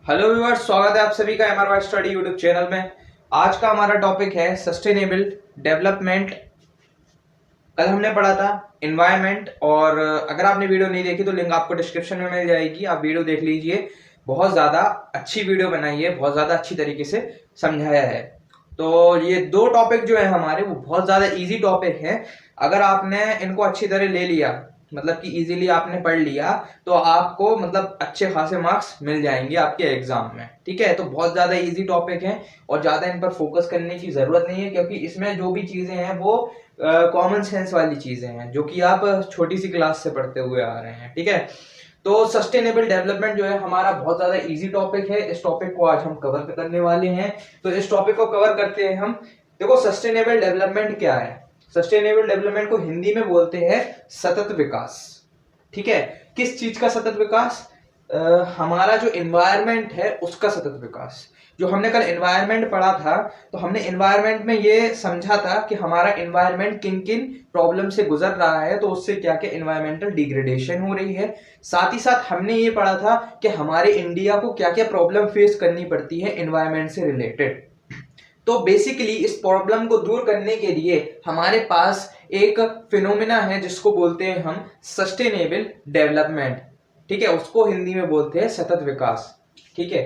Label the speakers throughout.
Speaker 1: Hello viewers, स्वागत है आप सभी का एमआरवाई स्टडी यूट्यूब चैनल में। आज का हमारा टॉपिक है सस्टेनेबल डेवलपमेंट। कल हमने पढ़ा था एनवायरनमेंट, और अगर आपने वीडियो नहीं देखी तो लिंक आपको डिस्क्रिप्शन में मिल जाएगी, आप वीडियो देख लीजिए। बहुत ज़्यादा अच्छी वीडियो बनाई है, बहुत ज़्यादा अच्छी तरीके से समझाया है। तो ये दो टॉपिक जो है हमारे, वो बहुत ज़्यादा इजी टॉपिक है। अगर आपने इनको अच्छी तरह ले लिया, मतलब कि इजीली आपने पढ़ लिया, तो आपको मतलब अच्छे खासे मार्क्स मिल जाएंगे आपके एग्जाम में। ठीक है, तो बहुत ज़्यादा इजी टॉपिक है और ज़्यादा इन पर फोकस करने की ज़रूरत नहीं है, क्योंकि इसमें जो भी चीज़ें हैं वो कॉमन सेंस वाली चीज़ें हैं, जो कि आप छोटी सी क्लास से पढ़ते हुए आ रहे हैं। ठीक है, तो सस्टेनेबल डेवलपमेंट जो है हमारा बहुत ज़्यादा इजी टॉपिक है। इस टॉपिक को आज हम कवर करने वाले हैं। तो इस टॉपिक को कवर करते हैं हम। देखो, सस्टेनेबल डेवलपमेंट क्या है? सस्टेनेबल डेवलपमेंट को हिंदी में बोलते हैं सतत विकास। ठीक है, किस चीज का सतत विकास? हमारा जो एनवायरनमेंट है उसका सतत विकास। जो हमने कल एनवायरनमेंट पढ़ा था, तो हमने एनवायरनमेंट में ये समझा था कि हमारा एनवायरनमेंट किन किन प्रॉब्लम से गुजर रहा है, तो उससे क्या क्या एनवायरमेंटल डिग्रेडेशन हो रही है। साथ ही साथ हमने ये पढ़ा था कि हमारे इंडिया को क्या क्या प्रॉब्लम फेस करनी पड़ती है एनवायरनमेंट से रिलेटेड। तो बेसिकली इस प्रॉब्लम को दूर करने के लिए हमारे पास एक फिनोमिना है जिसको बोलते हैं हम सस्टेनेबल डेवलपमेंट। ठीक है, उसको हिंदी में बोलते हैं सतत विकास। ठीक है,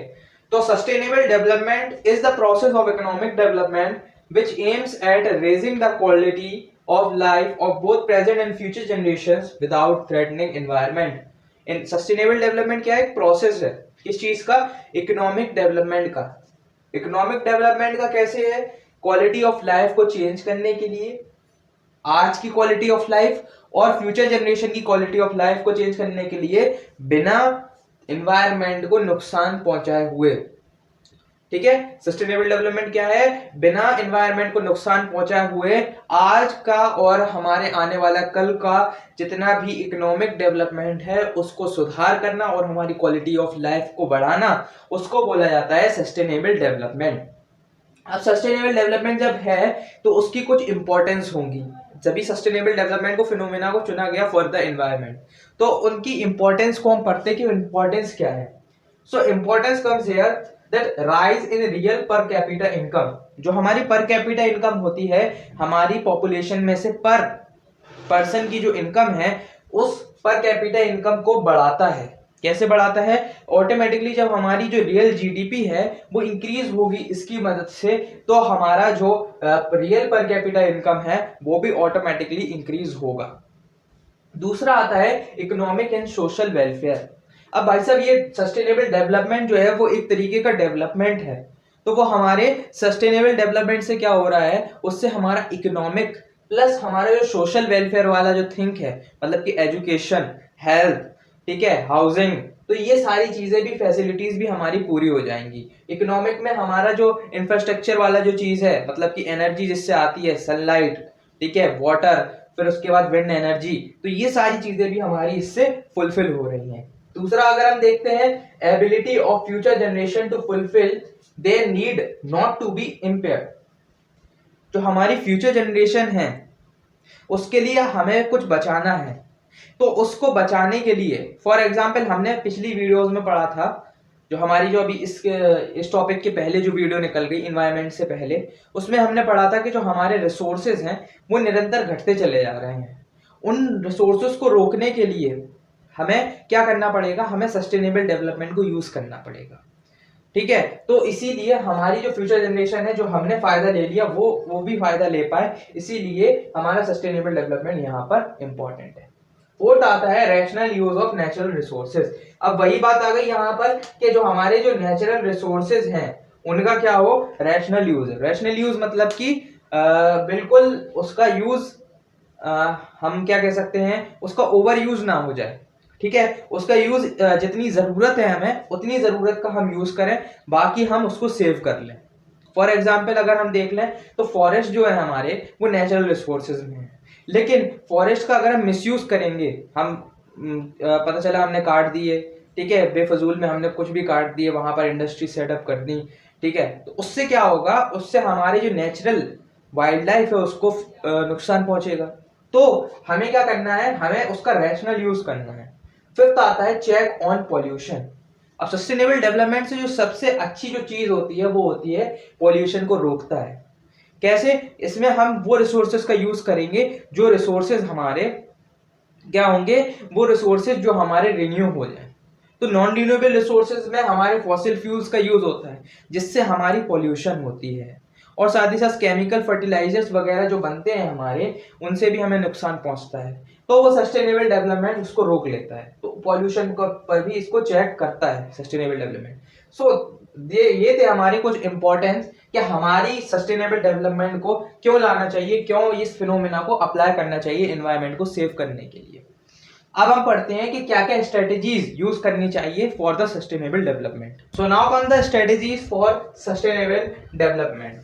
Speaker 1: तो sustainable development is the process of economic development which aims at raising the quality of life of both present and future generations without threatening environment. In sustainable development क्या है? एक प्रोसेस है। किस चीज का? इकोनॉमिक डेवलपमेंट का। Economic development का कैसे है? क्वालिटी ऑफ लाइफ को चेंज करने के लिए, आज की क्वालिटी ऑफ लाइफ और फ्यूचर जनरेशन की क्वालिटी ऑफ लाइफ को चेंज करने के लिए, बिना एनवायरनमेंट को नुकसान पहुंचाए हुए। ठीक है, सस्टेनेबल डेवलपमेंट क्या है? बिना एनवायरनमेंट को नुकसान पहुंचाए हुए आज का और हमारे आने वाला कल का जितना भी इकोनॉमिक डेवलपमेंट है उसको सुधार करना और हमारी क्वालिटी ऑफ लाइफ को बढ़ाना, उसको बोला जाता है सस्टेनेबल डेवलपमेंट। अब सस्टेनेबल डेवलपमेंट जब है तो उसकी कुछ इंपॉर्टेंस होंगी। जब भी सस्टेनेबल डेवलपमेंट को फिनोमेना को चुना गया फॉर द एनवायरनमेंट, तो उनकी इंपॉर्टेंस को हम पढ़ते कि इंपॉर्टेंस क्या है। So importance comes here that rise in real per capita income. जो हमारी पर कैपिटा इनकम होती है, हमारी पॉपुलेशन में से पर पर्सन की जो इनकम है, उस पर कैपिटा इनकम को बढ़ाता है। कैसे बढ़ाता है? ऑटोमेटिकली जब हमारी जो रियल जीडीपी है वो इंक्रीज होगी इसकी मदद से, तो हमारा जो रियल पर कैपिटा इनकम है वो भी ऑटोमेटिकली इंक्रीज होगा। दूसरा आता है इकोनॉमिक एंड सोशल वेलफेयर। अब भाई साहब, ये सस्टेनेबल डेवलपमेंट जो है वो एक तरीके का डेवलपमेंट है। तो वो हमारे सस्टेनेबल डेवलपमेंट से क्या हो रहा है? उससे हमारा इकोनॉमिक प्लस हमारा जो सोशल वेलफेयर वाला जो थिंक है, मतलब कि एजुकेशन, हेल्थ, ठीक है, हाउसिंग, तो ये सारी चीजें भी, फैसिलिटीज भी हमारी पूरी हो जाएंगी। इकोनॉमिक में हमारा जो इंफ्रास्ट्रक्चर वाला जो चीज है, मतलब कि एनर्जी जिससे आती है, सनलाइट, ठीक है, वाटर, फिर उसके बाद विंड एनर्जी, तो ये सारी चीजें भी हमारी इससे फुलफिल हो रही हैं। दूसरा अगर हम देखते हैं, ability of future generation to fulfil their need not to be impaired. जो हमारी फ्यूचर जनरेशन है उसके लिए हमें कुछ बचाना है, तो उसको बचाने के लिए, फॉर एग्जाम्पल, हमने पिछली वीडियोस में पढ़ा था, जो हमारी जो अभी इस टॉपिक के पहले जो वीडियो निकल गई इन्वायरमेंट से पहले, उसमें हमने पढ़ा था कि जो हमारे रिसोर्सेज हैं वो निरंतर घटते चले जा रहे हैं। उन रिसोर्सेज को रोकने के लिए हमें क्या करना पड़ेगा? हमें सस्टेनेबल डेवलपमेंट को यूज करना पड़ेगा। ठीक है, तो इसीलिए हमारी जो फ्यूचर जनरेशन है, जो हमने फायदा ले लिया, वो भी फायदा ले पाए, इसीलिए हमारा सस्टेनेबल डेवलपमेंट यहाँ पर इंपॉर्टेंट है। फोर्थ आता है rational use of natural resources. अब वही बात आ गई यहाँ पर कि जो हमारे जो नेचुरल रिसोर्सेज हैं उनका क्या हो? Rational use. रैशनल यूज मतलब कि बिल्कुल उसका यूज, हम क्या कह सकते हैं, उसका ओवर यूज ना हो जाए। ठीक है, उसका यूज जितनी जरूरत है हमें उतनी जरूरत का हम यूज करें, बाकी हम उसको सेव कर लें। फॉर एग्जाम्पल अगर हम देख लें तो फॉरेस्ट जो है हमारे, वो नेचुरल रिसोर्सेज में है, लेकिन फॉरेस्ट का अगर हम मिसयूज करेंगे, हम पता चला हमने काट दिए, ठीक है, बेफजूल में हमने कुछ भी काट दिए, वहां पर इंडस्ट्री सेटअप कर दी, ठीक है, तो उससे क्या होगा? उससे हमारे जो नेचुरल वाइल्ड लाइफ है उसको नुकसान पहुंचेगा। तो हमें क्या करना है? हमें उसका रैशनल यूज करना है। फिफ्थ आता है चेक ऑन पॉल्यूशन। अब सस्टेनेबल डेवलपमेंट से जो सबसे अच्छी जो चीज होती है वो होती है पॉल्यूशन को रोकता है। कैसे? इसमें हम वो रिसोर्सेज का यूज करेंगे जो रिसोर्सेज हमारे क्या होंगे, वो रिसोर्सेज जो हमारे रिन्यू हो जाए। तो नॉन रिन्यूएबल रिसोर्सेज में हमारे फॉसिल फ्यूल्स का यूज होता है जिससे हमारी पॉल्यूशन होती है, और साथ ही साथ केमिकल फर्टिलाइजर्स वगैरह जो बनते हैं हमारे, उनसे भी हमें नुकसान पहुंचता है। तो वो सस्टेनेबल डेवलपमेंट उसको रोक लेता है, तो पॉल्यूशन पर भी इसको चेक करता है सस्टेनेबल डेवलपमेंट। सो ये थे हमारे कुछ इंपॉर्टेंस कि हमारी सस्टेनेबल डेवलपमेंट को क्यों लाना चाहिए, क्यों इस फिनोमेना को अप्लाई करना चाहिए एनवायरनमेंट को सेव करने के लिए। अब हम पढ़ते हैं कि क्या क्या स्ट्रेटेजीज यूज करनी चाहिए for the sustainable development. So now come the strategies for sustainable development.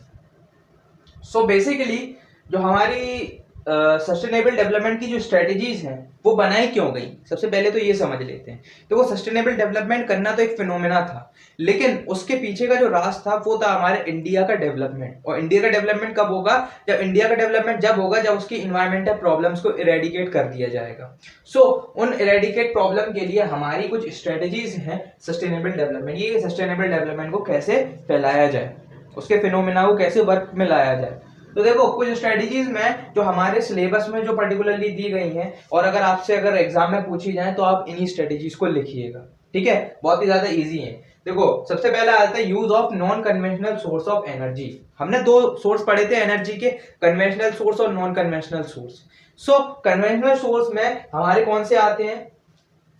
Speaker 1: So basically जो हमारी सस्टेनेबल डेवलपमेंट की जो स्ट्रेटेजीज हैं वो बनाई क्यों गई, सबसे पहले तो ये समझ लेते हैं। तो वो सस्टेनेबल डेवलपमेंट करना तो एक फिनोमेना था, लेकिन उसके पीछे का जो राज था वो था हमारे इंडिया का डेवलपमेंट। और इंडिया का डेवलपमेंट कब होगा? जब इंडिया का डेवलपमेंट जब होगा जब उसकी इन्वायरमेंटल प्रॉब्लम्स को इरेडिकेट कर दिया जाएगा। सो उन इरेडिकेट प्रॉब्लम के लिए हमारी कुछ स्ट्रेटेजीज हैं सस्टेनेबल डेवलपमेंट, ये सस्टेनेबल डेवलपमेंट को कैसे फैलाया जाए, उसके फिनोमेना को कैसे वर्क में लाया जाए। तो देखो कुछ स्ट्रेटेजीज में जो हमारे सिलेबस में जो पर्टिकुलरली दी गई हैं, और अगर आपसे अगर एग्जाम में पूछी जाए तो आप इन्हीं स्ट्रेटेजीज को लिखिएगा, ठीक है? बहुत ही ज्यादा इजी है। देखो सबसे पहला आता है use of non conventional source of energy. हमने दो सोर्स पढ़े थे एनर्जी के, कन्वेंशनल सोर्स और नॉन कन्वेंशनल सोर्स। सो कन्वेंशनल सोर्स में हमारे कौन से आते हैं?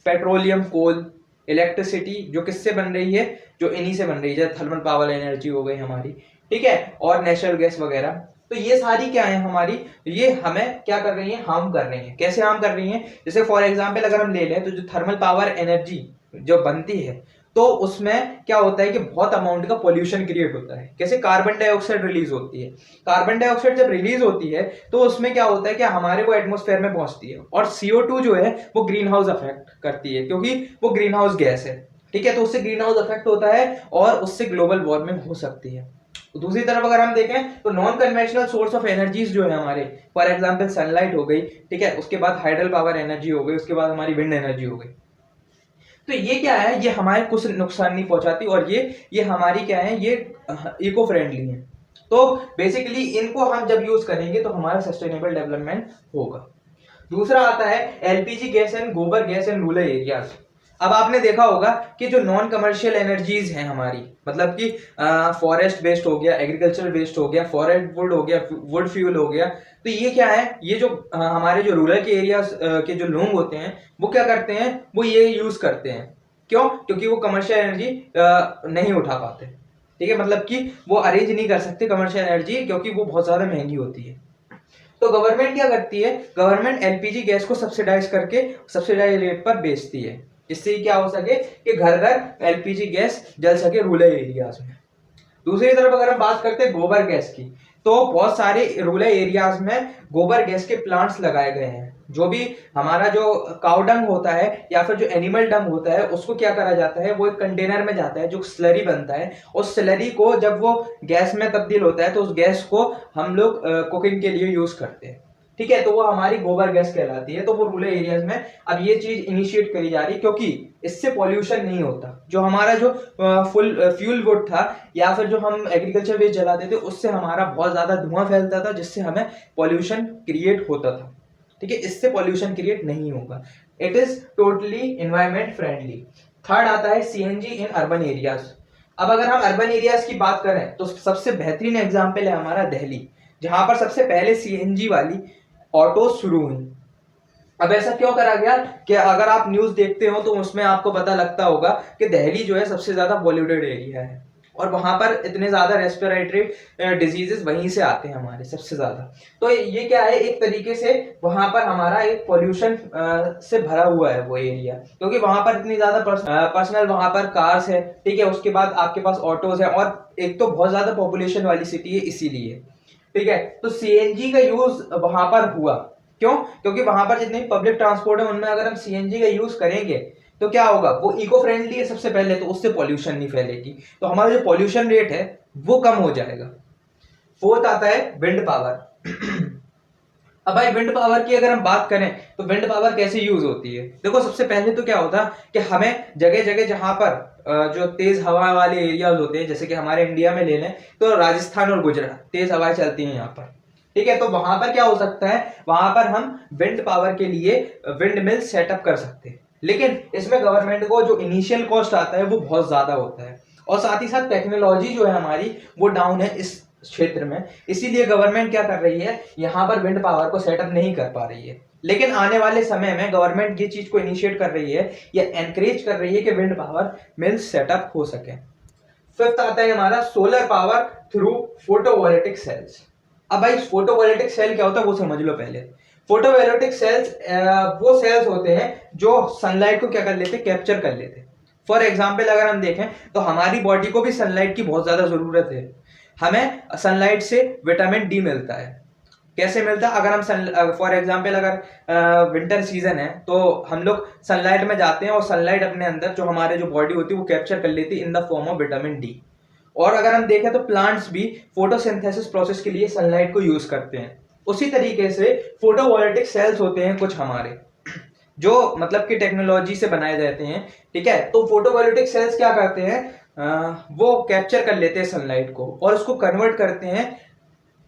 Speaker 1: पेट्रोलियम, कोल, इलेक्ट्रिसिटी जो किससे बन रही है, जो इन्हीं से बन रही है, जैसे थर्मल पावर एनर्जी हो गई हमारी, ठीक है, और नेचुरल गैस वगैरह। तो ये सारी क्या है हमारी, ये हमें क्या कर रही है, हार्म कर रही है। कैसे हार्म कर रही है? जैसे फॉर एग्जांपल अगर हम ले लें तो जो थर्मल पावर एनर्जी जो बनती है तो उसमें क्या होता है कि बहुत अमाउंट का पोल्यूशन क्रिएट होता है। कैसे? कार्बन डाइऑक्साइड रिलीज होती है। कार्बन डाइऑक्साइड जब रिलीज होती है तो उसमें क्या होता है कि हमारे वो एटमॉस्फेयर में पहुंचती है, और CO2 जो है वो ग्रीन हाउस इफेक्ट करती है, क्योंकि वो ग्रीन हाउस गैस है, ठीक है? तो उससे ग्रीन हाउस इफेक्ट होता है और उससे ग्लोबल वार्मिंग हो सकती है। तो दूसरी तरफ अगर हम देखें तो non conventional source of energies जो है हमारे, फॉर एग्जांपल सनलाइट हो गई, ठीक है, उसके बाद हाइडल पावर एनर्जी हो गई, उसके बाद हमारी विंड एनर्जी हो गई। तो ये क्या है, ये हमारे कुछ नुकसान नहीं पहुंचाती, और ये हमारी क्या है, ये इको फ्रेंडली है। तो बेसिकली इनको हम जब यूज करेंगे तो हमारा सस्टेनेबल डेवलपमेंट होगा। दूसरा आता है एलपीजी गैस एंड गोबर गैस एंड रूरल एरियाज। अब आपने देखा होगा कि जो नॉन कमर्शियल एनर्जीज हैं हमारी, मतलब कि फॉरेस्ट वेस्ट हो गया, एग्रीकल्चर वेस्ट हो गया, फॉरेस्ट वुड हो गया, वुड फ्यूल हो गया, तो ये क्या है, ये जो हमारे जो रूरल के एरियाज के जो लोग होते हैं वो क्या करते हैं, वो ये यूज करते हैं। क्यों? क्योंकि वो कमर्शियल एनर्जी नहीं उठा पाते, ठीक है, मतलब कि वो अरेंज नहीं कर सकते कमर्शियल एनर्जी, क्योंकि वो बहुत ज्यादा महंगी होती है। तो गवर्नमेंट क्या करती है, गवर्नमेंट एलपीजी गैस को सब्सिडाइज करके सब्सिडाइज रेट पर बेचती है, जिससे क्या हो सके कि घर घर एलपीजी गैस जल सके रूरल एरियाज में। दूसरी तरफ अगर हम बात करते हैं गोबर गैस की, तो बहुत सारे रूरल एरियाज में गोबर गैस के प्लांट्स लगाए गए हैं। जो भी हमारा जो काउ डंग होता है या फिर जो एनिमल डंग होता है उसको क्या करा जाता है, वो एक कंटेनर में जाता है, जो स्लरी बनता है, उस स्लरी को जब वो गैस में तब्दील होता है तो उस गैस को हम लोग कुकिंग के लिए यूज करते हैं, ठीक है, तो वो हमारी गोबर गैस कहलाती है। तो वो रूरल एरियाज में अब ये चीज इनिशिएट करी जा रही है, क्योंकि इससे पॉल्यूशन नहीं होता। जो हमारा जो फुल फ्यूल वुड था या फिर जो हम एग्रीकल्चर वेस्ट जलाते थे उससे हमारा बहुत ज्यादा धुआं फैलता था, जिससे हमें पॉल्यूशन क्रिएट होता था, ठीक है, इससे पॉल्यूशन क्रिएट नहीं होगा। It is totally environment friendly. Third आता है सीएनजी इन अर्बन एरियाज। अब अगर हम अर्बन एरियाज की बात करें तो सबसे बेहतरीन एग्जाम्पल है हमारा दिल्ली, जहां पर सबसे पहले सीएनजी वाली ऑटो शुरू हुई। अब ऐसा क्यों करा गया कि अगर आप न्यूज देखते हो तो उसमें आपको पता लगता होगा कि दिल्ली जो है सबसे ज्यादा पॉल्यूटेड एरिया है, और वहां पर इतने ज्यादा रेस्पिरेटरी डिजीजेस वहीं से आते हैं हमारे सबसे ज्यादा। तो ये क्या है, एक तरीके से वहां पर हमारा एक पॉल्यूशन से भरा हुआ है वो एरिया, क्योंकि वहां पर इतनी ज्यादा पर्सनल वहां पर कार्स है, ठीक है, उसके बाद आपके पास ऑटोज है, और एक तो बहुत ज्यादा पॉपुलेशन वाली सिटी है इसीलिए, ठीक है। तो सीएनजी का यूज वहां पर हुआ, क्यों? क्योंकि वहां पर जितने पब्लिक ट्रांसपोर्ट है उनमें अगर हम सीएनजी का यूज करेंगे तो क्या होगा, वो इको फ्रेंडली है सबसे पहले, तो उससे पॉल्यूशन नहीं फैलेगी, तो हमारा जो पॉल्यूशन रेट है वो कम हो जाएगा। फोर्थ आता है विंड पावर। अब भाई विंड पावर की अगर हम बात करें तो विंड पावर कैसे यूज होती है। देखो सबसे पहले तो क्या होता है कि हमें जगह जगह जहां पर जो तेज हवा वाले एरियाज होते हैं, जैसे कि हमारे इंडिया में ले लें तो राजस्थान और गुजरात तेज हवाएं चलती हैं यहाँ पर, ठीक है। तो वहां पर क्या हो सकता है, वहां पर हम विंड पावर के लिए विंड मिल सेटअप कर सकते हैं, लेकिन इसमें गवर्नमेंट को जो इनिशियल कॉस्ट आता है वो बहुत ज्यादा होता है, और साथ ही साथ टेक्नोलॉजी जो है हमारी वो डाउन है इस क्षेत्र में, इसीलिए गवर्नमेंट क्या कर रही है, यहाँ पर विंड पावर को सेटअप नहीं कर पा रही है। लेकिन आने वाले समय में गवर्नमेंट ये चीज को इनिशिएट कर रही है या एनकरेज कर रही है कि विंड पावर मिल सेटअप हो सके। फिफ्थ आता है हमारा solar power through photovoltaic sales. अब भाई फोटोवोल्टिक सेल क्या होता है वो समझ लो पहले। फोटोवोल्टिक सेल्स वो सेल्स होते हैं जो सनलाइट को क्या कर लेते, कैप्चर कर लेते। फॉर एग्जाम्पल अगर हम देखें तो हमारी बॉडी को भी सनलाइट की बहुत ज्यादा जरूरत है। हमें सनलाइट से विटामिन डी मिलता है। कैसे मिलता है, अगर हम फॉर एग्जाम्पल अगर विंटर सीजन है तो हम लोग सनलाइट में जाते हैं और सनलाइट अपने अंदर जो हमारे जो बॉडी होती है वो कैप्चर कर लेती है in the form of vitamin D. और अगर हम देखें तो प्लांट्स भी फोटोसिंथेसिस प्रोसेस के लिए सनलाइट को यूज करते हैं। उसी तरीके से फोटोवोल्टिक सेल्स होते हैं कुछ हमारे, जो मतलब कि टेक्नोलॉजी से बनाए जाते हैं, ठीक है। तो फोटोवोल्टिक सेल्स क्या करते हैं, वो कैप्चर कर लेते हैं सनलाइट को और उसको कन्वर्ट करते हैं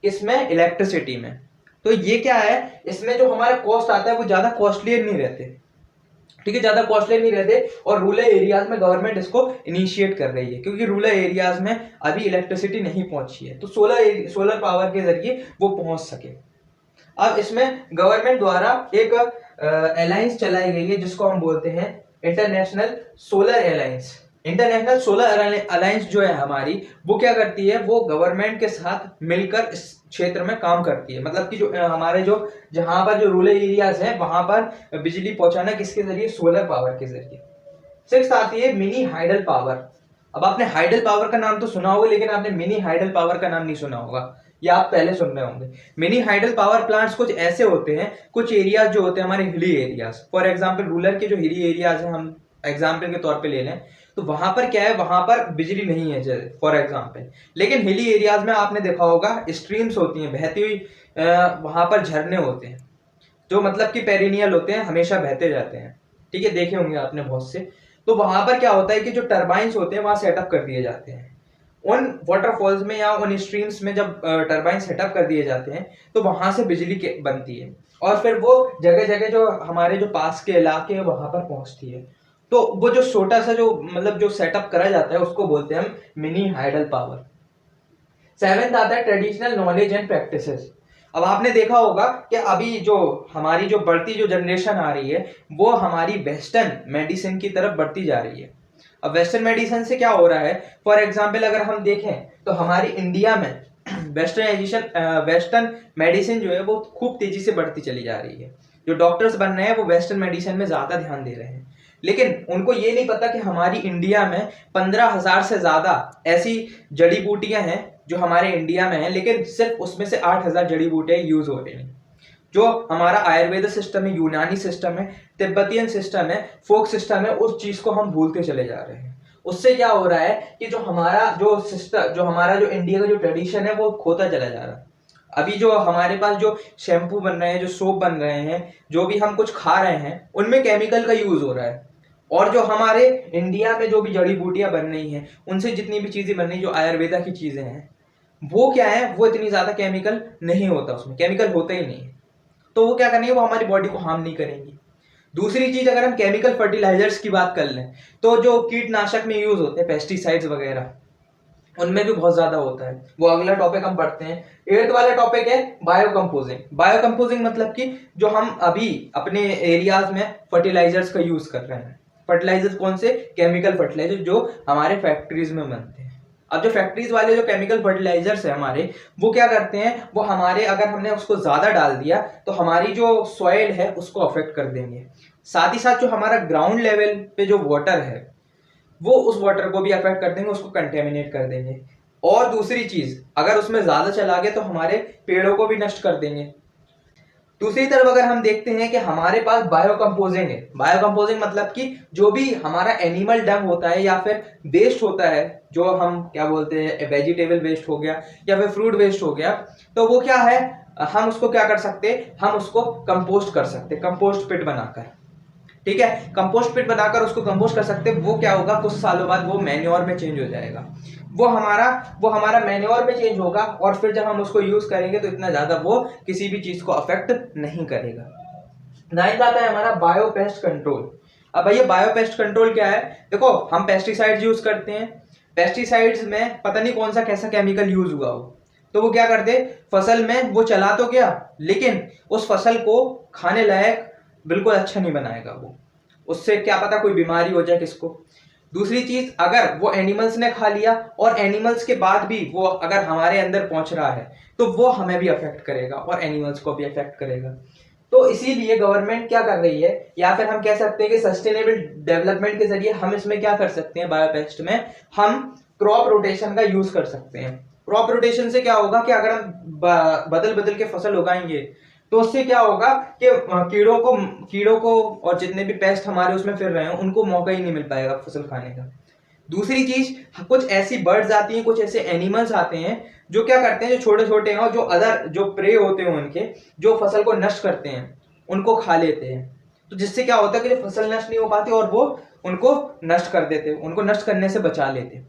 Speaker 1: इसमें इलेक्ट्रिसिटी में। तो ये क्या है, इसमें जो हमारा कॉस्ट आता है वो ज्यादा कॉस्टली नहीं रहते, ठीक है, ज्यादा कॉस्टली नहीं रहते। और रूरल एरियाज में गवर्नमेंट इसको इनिशिएट कर रही है क्योंकि रूरल एरियाज में अभी इलेक्ट्रिसिटी नहीं पहुंची है, तो सोलर पावर के जरिए वो पहुंच सके। अब इसमें गवर्नमेंट द्वारा एक अलायंस चलाई गई है जिसको हम बोलते हैं international solar alliance. International solar alliance जो है हमारी, वो क्या करती है, वो गवर्नमेंट के साथ मिलकर इस क्षेत्र में काम करती है। मतलब कि जो हमारे जो जहां पर जो रूरल एरियाज हैं वहां पर बिजली पहुंचाना किसके जरिए, सोलर पावर के जरिए। सिक्स्थ आती है मिनी हाइडल पावर। अब आपने हाइडल पावर का नाम तो सुना होगा लेकिन आपने मिनी हाइडल पावर का नाम नहीं सुना होगा, या आप पहले सुन रहे होंगे। मिनी हाइडल पावर प्लांट्स कुछ ऐसे होते हैं, कुछ एरियाज जो होते हैं हमारे hilly areas, for example rural के जो हिली एरियाज हैं हम एग्जांपल के तौर पे ले लें, तो वहां पर क्या है, वहां पर बिजली नहीं है फॉर एग्जांपल। लेकिन हिली एरियाज में आपने देखा होगा स्ट्रीम्स होती हैं बहती हुई, वहां पर झरने होते हैं जो मतलब कि पेरिनियल होते हैं, हमेशा बहते जाते हैं, ठीक है, देखे होंगे आपने बहुत से। तो वहां पर क्या होता है कि जो टरबाइंस होते हैं वहां सेटअप कर दिए जाते हैं उन वाटरफॉल्स में या उन स्ट्रीम्स में। जब टरबाइन सेटअप कर दिए जाते हैं तो वहां से बिजली बनती है और फिर वो जगह जगह जो हमारे जो पास के इलाके हैं वहां पर पहुंचती है। तो वो जो छोटा सा जो मतलब जो सेटअप करा जाता है उसको बोलते हैं हम मिनी हाइडल पावर। सेवेंथ आता है ट्रेडिशनल नॉलेज एंड प्रैक्टिसेस। अब आपने देखा होगा कि अभी जो हमारी जो बढ़ती जो जनरेशन आ रही है वो हमारी वेस्टर्न मेडिसिन की तरफ बढ़ती जा रही है। अब वेस्टर्न मेडिसिन से क्या हो रहा है, फॉर एग्जांपल अगर हम देखें तो हमारी इंडिया में वेस्टर्न मेडिसिन जो है वो खूब तेजी से बढ़ती चली जा रही है। जो डॉक्टर्स बन रहे हैं वो वेस्टर्न मेडिसिन में ज्यादा ध्यान दे रहे हैं, लेकिन उनको ये नहीं पता कि हमारी इंडिया में 15,000 से ज्यादा ऐसी जड़ी बूटियां हैं जो हमारे इंडिया में है, लेकिन सिर्फ उसमें से 8,000 जड़ी बूटियां यूज हो रही हैं। जो हमारा आयुर्वेद सिस्टम है, यूनानी सिस्टम है, तिब्बतियन सिस्टम है, फोक सिस्टम है, उस चीज को हम भूलते चले जा रहे हैं। उससे क्या हो रहा है कि जो हमारा जो सिस्टम, जो हमारा जो इंडिया का जो ट्रेडिशन है वो खोता चला जा रहा है। अभी जो हमारे पास जो शैम्पू बन रहे हैं, जो सोप बन रहे हैं, जो भी हम कुछ खा रहे हैं उनमें केमिकल का यूज हो रहा है। और जो हमारे इंडिया में जो भी जड़ी बूटियां बन रही हैं उनसे जितनी भी चीजें बन रही, जो आयुर्वेदा की चीजें हैं, वो क्या है, वो इतनी ज्यादा केमिकल नहीं होता, उसमें केमिकल होता ही नहीं है। तो वो क्या करेंगे, वो हमारी बॉडी को हार्म नहीं करेंगी। दूसरी चीज, अगर हम केमिकल फर्टिलाइजर्स की बात कर लें तो जो कीटनाशक में यूज होते हैं पेस्टिसाइड्स वगैरह, उनमें भी बहुत ज्यादा होता है। वो अगला टॉपिक हम पढ़ते हैं। 8th वाला टॉपिक है बायोकंपोजिंग। बायोकंपोजिंग मतलब कि जो हम अभी अपने एरियाज में फर्टिलाइजर्स का यूज कर रहे हैं। फर्टिलाइजर्स कौन से, केमिकल फर्टिलाइजर जो हमारे फैक्ट्रीज में बनते हैं। अब जो फैक्ट्रीज वाले जो केमिकल फर्टिलाइजर्स है हमारे, वो क्या करते हैं, वो हमारे अगर हमने उसको ज्यादा डाल दिया तो हमारी जो सॉइल है उसको अफेक्ट कर देंगे। साथ ही साथ जो हमारा ग्राउंड लेवल पे जो वाटर है वो उस वाटर को भी अफेक्ट कर देंगे, उसको कंटेमिनेट कर देंगे। और दूसरी चीज, अगर उसमें ज्यादा चला गया तो हमारे पेड़ों को भी नष्ट कर देंगे। दूसरी तरफ अगर हम देखते हैं कि हमारे पास बायोकंपोजिंग है। बायोकंपोजिंग मतलब कि जो भी हमारा एनिमल डंग होता है या फिर वेस्ट होता है, जो हम क्या बोलते हैं वेजिटेबल वेस्ट हो गया या फिर फ्रूट वेस्ट हो गया, तो वो क्या है, हम उसको क्या कर सकते हैं, हम उसको कंपोस्ट कर सकते हैं, कंपोस्ट पिट बनाकर। ठीक है, कंपोस्ट पिट बनाकर उसको कंपोस्ट कर सकते हैं। वो क्या होगा, कुछ सालों बाद वो मैन्योर में चेंज हो जाएगा, वो हमारा मैन्योर में चेंज होगा, और फिर जब हम उसको यूज करेंगे तो इतना ज्यादा वो किसी भी चीज को अफेक्ट नहीं करेगा। नाइन्थ आता है हमारा बायोपेस्ट कंट्रोल। अब भैया बायोपेस्ट कंट्रोल क्या है, देखो हम पेस्टिसाइड्स यूज करते हैं, पेस्टिसाइड्स में पता नहीं कौन सा कैसा केमिकल यूज हुआ हो, तो वो क्या करते, फसल में वो चला तो गया, लेकिन उस फसल को खाने लायक बिल्कुल अच्छा नहीं बनाएगा वो, उससे क्या पता कोई बीमारी हो जाए किसको। दूसरी चीज, अगर वो एनिमल्स ने खा लिया और एनिमल्स के बाद भी वो अगर हमारे अंदर पहुंच रहा है तो वो हमें भी अफेक्ट करेगा और एनिमल्स को भी अफेक्ट करेगा। तो इसीलिए गवर्नमेंट क्या कर रही है, या फिर हम कह सकते हैं कि सस्टेनेबल डेवलपमेंट के जरिए हम इसमें क्या कर सकते हैं, बायोपेस्ट में हम क्रॉप रोटेशन का यूज कर सकते हैं। क्रॉप रोटेशन से क्या होगा कि अगर हम बदल बदल के फसल उगाएंगे तो उससे क्या होगा कि कीड़ों को और जितने भी पेस्ट हमारे उसमें फिर रहे हैं उनको मौका ही नहीं मिल पाएगा फसल खाने का। दूसरी चीज, कुछ ऐसी बर्ड्स आती हैं, कुछ ऐसे एनिमल्स आते हैं जो क्या करते हैं, जो छोटे छोटे हैं और जो अदर जो प्रे होते हैं उनके, जो फसल को नष्ट करते हैं उनको खा लेते हैं। तो जिससे क्या होता है कि फसल नष्ट नहीं हो पाती और वो उनको नष्ट कर देते, उनको नष्ट करने से बचा लेते।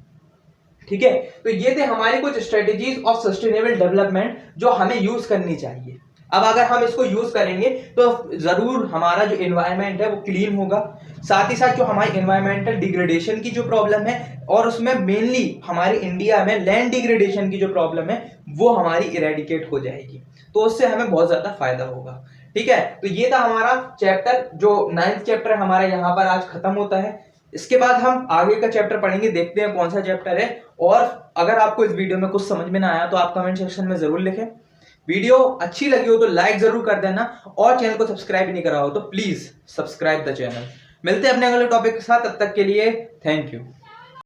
Speaker 1: ठीक है, तो ये थे हमारी कुछ स्ट्रेटेजीज ऑफ सस्टेनेबल डेवलपमेंट जो हमें यूज करनी चाहिए। अब अगर हम इसको यूज करेंगे तो जरूर हमारा जो एनवायरनमेंट है वो क्लीन होगा, साथ ही साथ जो हमारी एनवायरमेंटल डिग्रेडेशन की जो प्रॉब्लम है, और उसमें मेनली हमारे इंडिया में लैंड डिग्रेडेशन की जो प्रॉब्लम है वो हमारी इरेडिकेट हो जाएगी, तो उससे हमें बहुत ज्यादा फायदा होगा। ठीक है, तो ये था हमारा चैप्टर, जो 9th चैप्टर हमारा यहाँ पर आज खत्म होता है। इसके बाद हम आगे का चैप्टर पढ़ेंगे, देखते हैं कौन सा चैप्टर है। और अगर आपको इस वीडियो में कुछ समझ में ना आया तो आप कमेंट सेक्शन में जरूर लिखें। वीडियो अच्छी लगी हो तो लाइक जरूर कर देना, और चैनल को सब्सक्राइब नहीं करा हो तो प्लीज सब्सक्राइब द चैनल। मिलते हैं अपने अगले टॉपिक के साथ, तब तक के लिए थैंक यू।